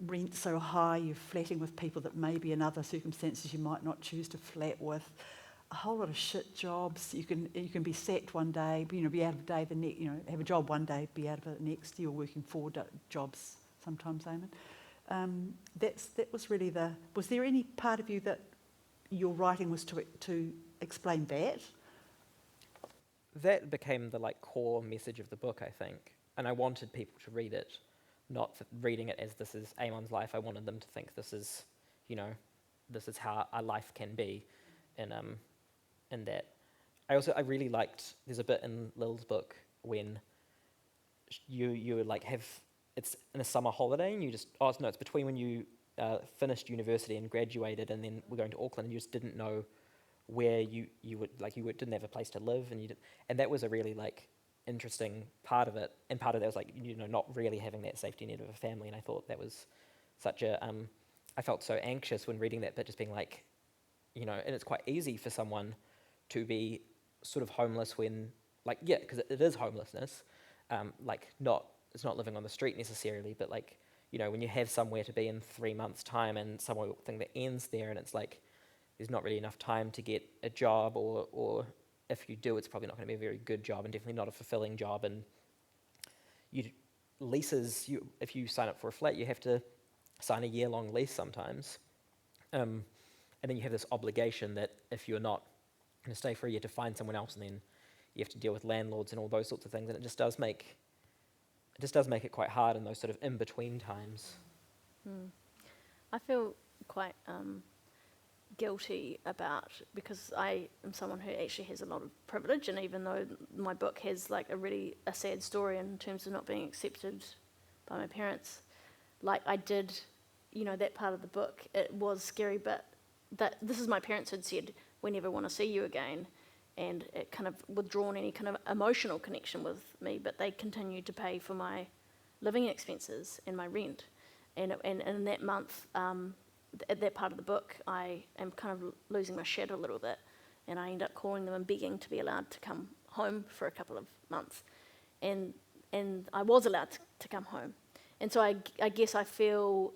rent so high you're flatting with people that maybe in other circumstances you might not choose to flat with. A whole lot of shit jobs. You can be sacked one day, be out of a day the next. Have a job one day, be out of it the next. You're working 4 jobs sometimes, Eamonn. That was really the. Was there any part of you that your writing was to explain that? That became the core message of the book, I think, and I wanted people to read it, not reading it as this is Eamonn's life. I wanted them to think this is, this is how our life can be, and that. I really liked. There's a bit in Lil's book when you have, it's in a summer holiday, and you just it's between when you finished university and graduated, and then were going to Auckland, and you just didn't know where you didn't have a place to live, and that was a really like interesting part of it. And part of that was like, not really having that safety net of a family. And I thought that was such a I felt so anxious when reading that, but just being like, and it's quite easy for someone to be sort of homeless when, like, yeah, because it is homelessness, it's not living on the street necessarily, but like, when you have somewhere to be in 3 months' time and something that ends there, and it's like there's not really enough time to get a job, or if you do, it's probably not going to be a very good job, and definitely not a fulfilling job. And if you sign up for a flat, you have to sign a year-long lease sometimes, and then you have this obligation that if you're not going to stay for a year, to find someone else, and then you have to deal with landlords and all those sorts of things, and it just does make it quite hard in those sort of in-between times. I feel quite guilty because I am someone who actually has a lot of privilege, and even though my book has like a sad story in terms of not being accepted by my parents, like I did, that part of the book, it was scary, but this is my parents had said, we never want to see you again, and it kind of withdrawn any kind of emotional connection with me, but they continued to pay for my living expenses and my rent, and in that month, at that part of the book, I am kind of losing my shit a little bit, and I end up calling them and begging to be allowed to come home for a couple of months, and I was allowed to come home, and so I guess I feel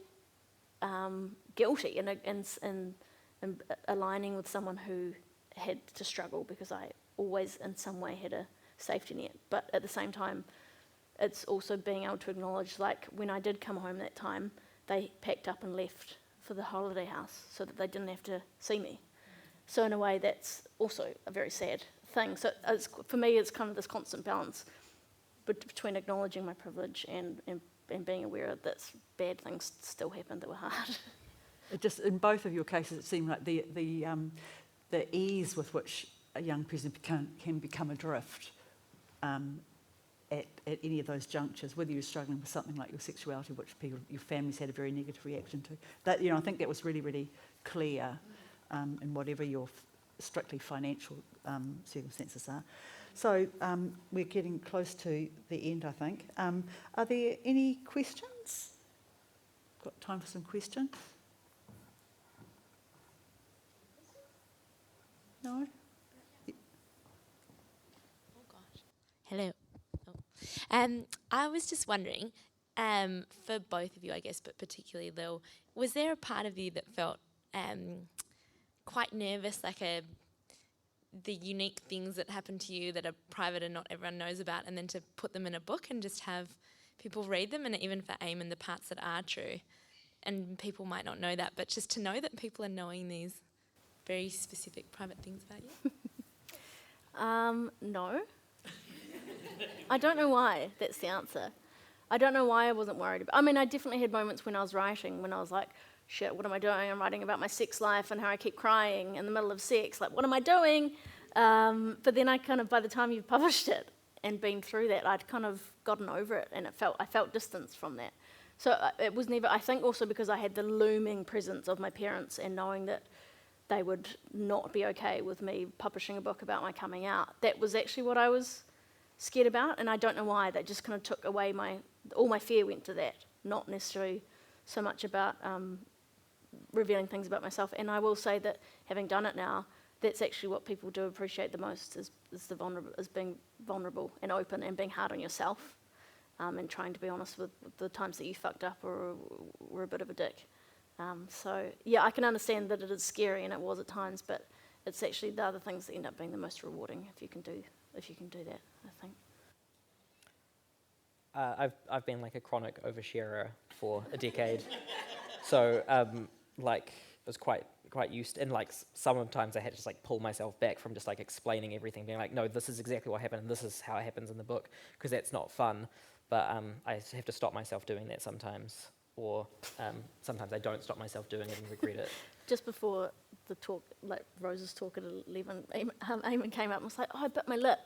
guilty and aligning with someone who had to struggle, because I always in some way had a safety net, but at the same time, it's also being able to acknowledge, like when I did come home that time, they packed up and left for the holiday house so that they didn't have to see me. So in a way, that's also a very sad thing. So for me, it's kind of this constant balance between acknowledging my privilege and being aware that bad things still happen that were hard. It just, in both of your cases, it seemed like the ease with which a young person can become adrift at any of those junctures, whether you're struggling with something like your sexuality, which your families had a very negative reaction to. That, I think that was really, really clear in whatever your strictly financial circumstances are. So we're getting close to the end, I think. Are there any questions? Got time for some questions? No? Oh gosh. Hello. I was just wondering, for both of you, I guess, but particularly Lil, was there a part of you that felt quite nervous, like the unique things that happen to you that are private and not everyone knows about, and then to put them in a book and just have people read them, and even for Eamonn, the parts that are true, and people might not know that, but just to know that people are knowing these very specific private things about you? No. I don't know why, that's the answer. I don't know why I wasn't worried about. I mean, I definitely had moments when I was writing, when I was like, shit, what am I doing? I'm writing about my sex life and how I keep crying in the middle of sex. Like, what am I doing? But then I kind of, by the time you've published it and been through that, I'd kind of gotten over it, and I felt distance from that. So it was never, I think also because I had the looming presence of my parents and knowing that they would not be okay with me publishing a book about my coming out. That was actually what I was scared about, and I don't know why. That just kind of took away all my fear went to that, not necessarily so much about revealing things about myself. And I will say that having done it now, that's actually what people do appreciate the most is being vulnerable and open and being hard on yourself, and trying to be honest with the times that you fucked up or were a bit of a dick. So yeah, I can understand that it is scary, and it was at times, but it's actually the other things that end up being the most rewarding if you can do that, I think. I've been like a chronic oversharer for a decade, so like I was quite used, and like sometimes I had to just like pull myself back from just like explaining everything, being like, no, this is exactly what happened, and this is how it happens in the book, because that's not fun. But I have to stop myself doing that sometimes, or sometimes I don't stop myself doing it and regret it. Just before the talk, like Rose's talk at 11, Eamonn came up and was like, oh, I bit my lip,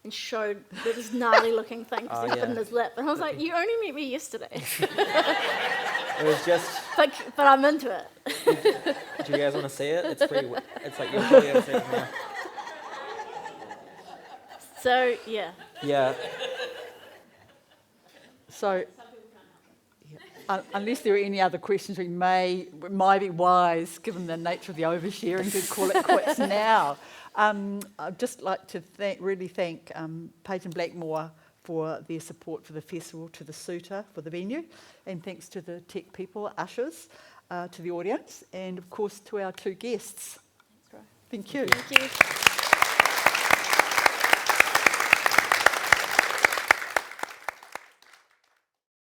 and showed this gnarly looking thing because he'd bitten his lip. And I was like, you only met me yesterday. It was just but I'm into it. Do you guys want to see it? It's pretty. It's like you'll probably able to see it now. So, yeah. Yeah. So, unless there are any other questions, it might be wise, given the nature of the oversharing, to call it quits now. I'd just like to really thank Paige and Blackmore for their support for the festival, to the suitor for the venue, and thanks to the tech people, ushers, to the audience, and of course to our two guests. Thank you. Thank you.